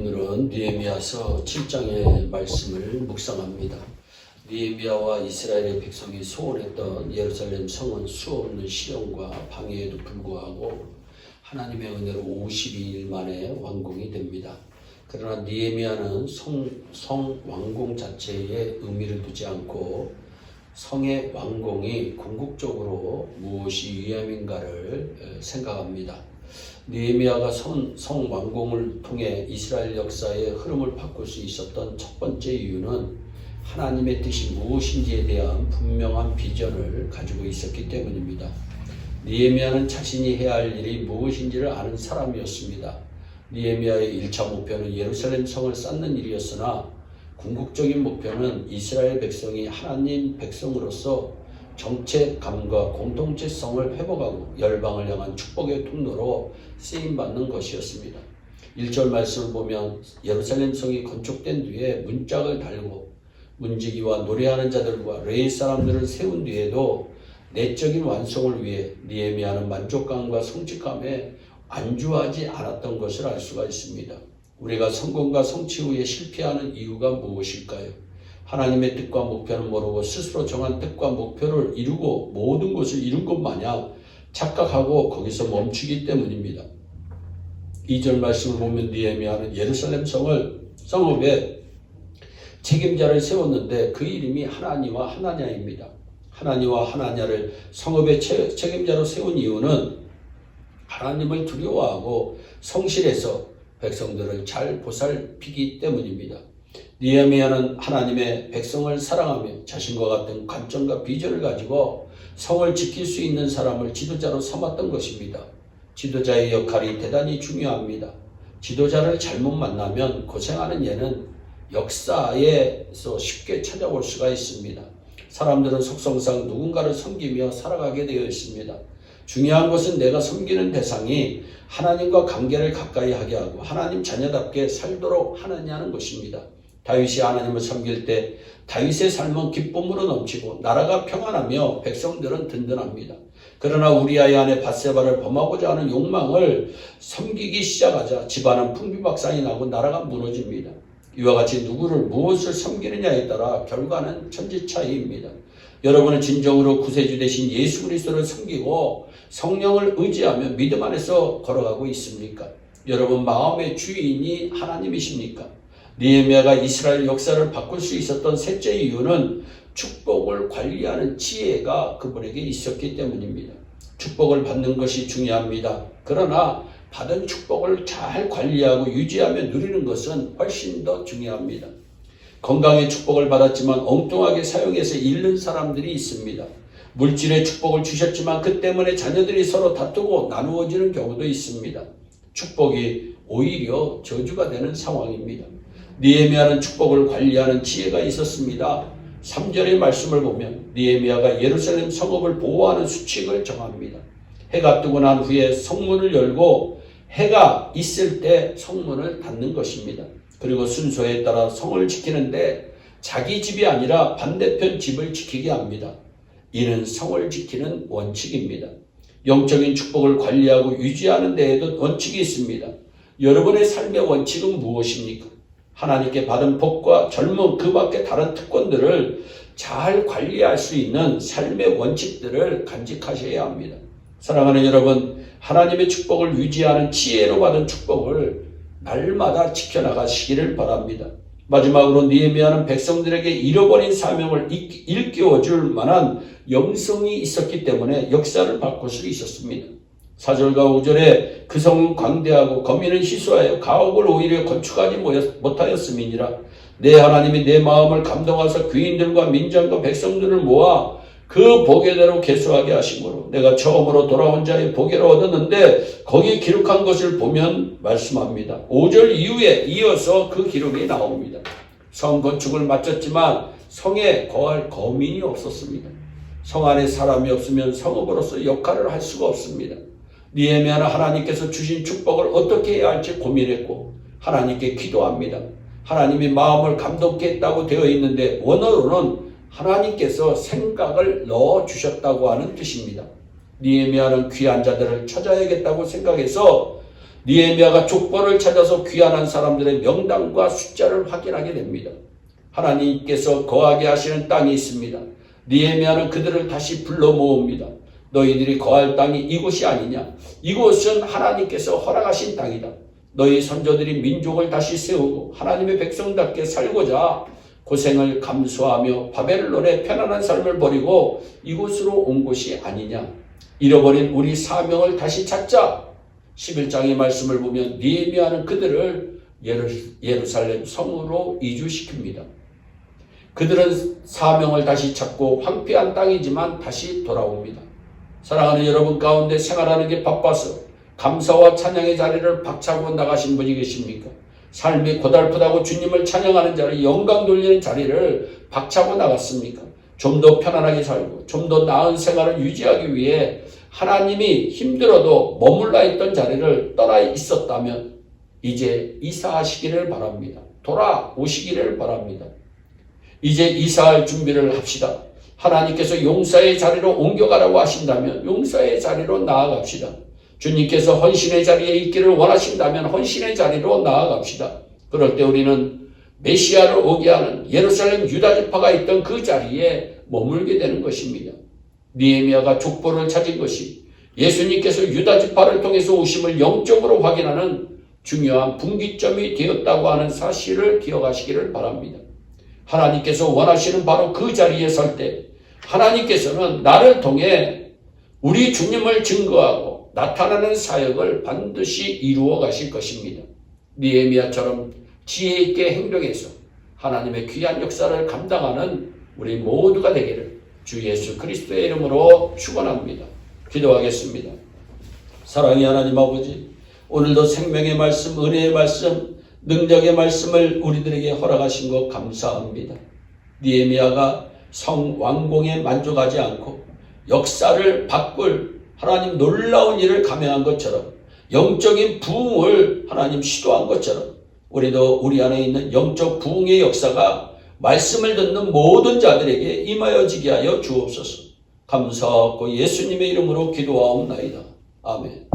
오늘은 느헤미야서 7장의 말씀을 묵상합니다. 느헤미야와 이스라엘의 백성이 소원했던 예루살렘 성은 수없는 시련과 방해에도 불구하고 하나님의 은혜로 52일 만에 완공이 됩니다. 그러나 느헤미야는 성 완공 자체에 의미를 두지 않고 성의 완공이 궁극적으로 무엇이 위함인가를 생각합니다. 느헤미야가 성 완공을 통해 이스라엘 역사의 흐름을 바꿀 수 있었던 첫 번째 이유는 하나님의 뜻이 무엇인지에 대한 분명한 비전을 가지고 있었기 때문입니다. 느헤미야는 자신이 해야 할 일이 무엇인지를 아는 사람이었습니다. 느헤미야의 1차 목표는 예루살렘 성을 쌓는 일이었으나 궁극적인 목표는 이스라엘 백성이 하나님 백성으로서 정체감과 공동체성을 회복하고 열방을 향한 축복의 통로로 쓰임받는 것이었습니다. 1절 말씀을 보면 예루살렘 성이 건축된 뒤에 문짝을 달고 문지기와 노래하는 자들과 레위 사람들을 세운 뒤에도 내적인 완성을 위해 느헤미야는 만족감과 성취감에 안주하지 않았던 것을 알 수가 있습니다. 우리가 성공과 성취 후에 실패하는 이유가 무엇일까요? 하나님의 뜻과 목표는 모르고 스스로 정한 뜻과 목표를 이루고 모든 것을 이룬 것 마냥 착각하고 거기서 멈추기 때문입니다. 2절 말씀을 보면 느헤미야는 예루살렘 성읍에 책임자를 세웠는데 그 이름이 하나니와 하나냐입니다. 하나니와 하나냐를 성읍의 책임자로 세운 이유는 하나님을 두려워하고 성실해서 백성들을 잘 보살피기 때문입니다. 느헤미야는 하나님의 백성을 사랑하며 자신과 같은 관점과 비전을 가지고 성을 지킬 수 있는 사람을 지도자로 삼았던 것입니다. 지도자의 역할이 대단히 중요합니다. 지도자를 잘못 만나면 고생하는 예는 역사에서 쉽게 찾아올 수가 있습니다. 사람들은 속성상 누군가를 섬기며 살아가게 되어 있습니다. 중요한 것은 내가 섬기는 대상이 하나님과 관계를 가까이 하게 하고 하나님 자녀답게 살도록 하느냐는 것입니다. 다윗이 하나님을 섬길 때 다윗의 삶은 기쁨으로 넘치고 나라가 평안하며 백성들은 든든합니다. 그러나 우리아의 아내 밧세바를 범하고자 하는 욕망을 섬기기 시작하자 집안은 풍비박산이 나고 나라가 무너집니다. 이와 같이 누구를 무엇을 섬기느냐에 따라 결과는 천지차이입니다. 여러분은 진정으로 구세주 되신 예수 그리스도를 섬기고 성령을 의지하며 믿음 안에서 걸어가고 있습니까? 여러분 마음의 주인이 하나님이십니까? 느헤미야가 이스라엘 역사를 바꿀 수 있었던 셋째 이유는 축복을 관리하는 지혜가 그분에게 있었기 때문입니다. 축복을 받는 것이 중요합니다. 그러나 받은 축복을 잘 관리하고 유지하며 누리는 것은 훨씬 더 중요합니다. 건강의 축복을 받았지만 엉뚱하게 사용해서 잃는 사람들이 있습니다. 물질의 축복을 주셨지만 그 때문에 자녀들이 서로 다투고 나누어지는 경우도 있습니다. 축복이 오히려 저주가 되는 상황입니다. 느헤미야는 축복을 관리하는 지혜가 있었습니다. 3절의 말씀을 보면 느헤미야가 예루살렘 성읍을 보호하는 수칙을 정합니다. 해가 뜨고 난 후에 성문을 열고 해가 있을 때 성문을 닫는 것입니다. 그리고 순서에 따라 성을 지키는데 자기 집이 아니라 반대편 집을 지키게 합니다. 이는 성을 지키는 원칙입니다. 영적인 축복을 관리하고 유지하는 데에도 원칙이 있습니다. 여러분의 삶의 원칙은 무엇입니까? 하나님께 받은 복과 젊음 그 밖에 다른 특권들을 잘 관리할 수 있는 삶의 원칙들을 간직하셔야 합니다. 사랑하는 여러분, 하나님의 축복을 유지하는 지혜로 받은 축복을 날마다 지켜나가시기를 바랍니다. 마지막으로 느헤미야는 백성들에게 잃어버린 사명을 일깨워줄 만한 영성이 있었기 때문에 역사를 바꿀 수 있었습니다. 4절과 5절에 그 성은 광대하고 거민은 희소하여 가옥을 오히려 건축하지 못하였음이니라. 내 하나님이 내 마음을 감동하사 귀인들과 민장과 백성들을 모아 그 보게대로 계수하게 하심으로 내가 처음으로 돌아온 자의 보게를 얻었는데 거기에 기록한 것을 보면 말씀합니다. 5절 이후에 이어서 그 기록이 나옵니다. 성 건축을 마쳤지만 성에 거할 거민이 없었습니다. 성 안에 사람이 없으면 성읍으로서 역할을 할 수가 없습니다. 느헤미야는 하나님께서 주신 축복을 어떻게 해야 할지 고민했고 하나님께 기도합니다. 하나님이 마음을 감동케 했다고 되어 있는데 원어로는 하나님께서 생각을 넣어주셨다고 하는 뜻입니다. 느헤미야는 귀한 자들을 찾아야겠다고 생각해서 느헤미야가 족보를 찾아서 귀환한 사람들의 명단과 숫자를 확인하게 됩니다. 하나님께서 거하게 하시는 땅이 있습니다. 느헤미야는 그들을 다시 불러 모읍니다. 너희들이 거할 땅이 이곳이 아니냐? 이곳은 하나님께서 허락하신 땅이다. 너희 선조들이 민족을 다시 세우고 하나님의 백성답게 살고자 고생을 감수하며 바벨론의 편안한 삶을 버리고 이곳으로 온 곳이 아니냐? 잃어버린 우리 사명을 다시 찾자. 11장의 말씀을 보면 느헤미야는 그들을 예루살렘 성으로 이주시킵니다. 그들은 사명을 다시 찾고 황폐한 땅이지만 다시 돌아옵니다. 사랑하는 여러분 가운데 생활하는 게 바빠서 감사와 찬양의 자리를 박차고 나가신 분이 계십니까? 삶이 고달프다고 주님을 찬양하는 자리, 영광 돌리는 자리를 박차고 나갔습니까? 좀 더 편안하게 살고 좀 더 나은 생활을 유지하기 위해 하나님이 힘들어도 머물러 있던 자리를 떠나 있었다면 이제 이사하시기를 바랍니다. 돌아오시기를 바랍니다. 이제 이사할 준비를 합시다. 하나님께서 용사의 자리로 옮겨가라고 하신다면 용사의 자리로 나아갑시다. 주님께서 헌신의 자리에 있기를 원하신다면 헌신의 자리로 나아갑시다. 그럴 때 우리는 메시아를 오게 하는 예루살렘 유다지파가 있던 그 자리에 머물게 되는 것입니다. 느헤미야가 족보를 찾은 것이 예수님께서 유다지파를 통해서 오심을 영적으로 확인하는 중요한 분기점이 되었다고 하는 사실을 기억하시기를 바랍니다. 하나님께서 원하시는 바로 그 자리에 설 때 하나님께서는 나를 통해 우리 주님을 증거하고 나타나는 사역을 반드시 이루어 가실 것입니다. 느헤미야처럼 지혜 있게 행동해서 하나님의 귀한 역사를 감당하는 우리 모두가 되기를 주 예수 그리스도의 이름으로 축원합니다. 기도하겠습니다. 사랑의 하나님 아버지, 오늘도 생명의 말씀, 은혜의 말씀, 능력의 말씀을 우리들에게 허락하신 것 감사합니다. 느헤미야가 성 완공에 만족하지 않고 역사를 바꿀 하나님 놀라운 일을 감행한 것처럼 영적인 부흥을 하나님 시도한 것처럼 우리도 우리 안에 있는 영적 부흥의 역사가 말씀을 듣는 모든 자들에게 임하여지게 하여 주옵소서. 감사하고 예수님의 이름으로 기도하옵나이다. 아멘.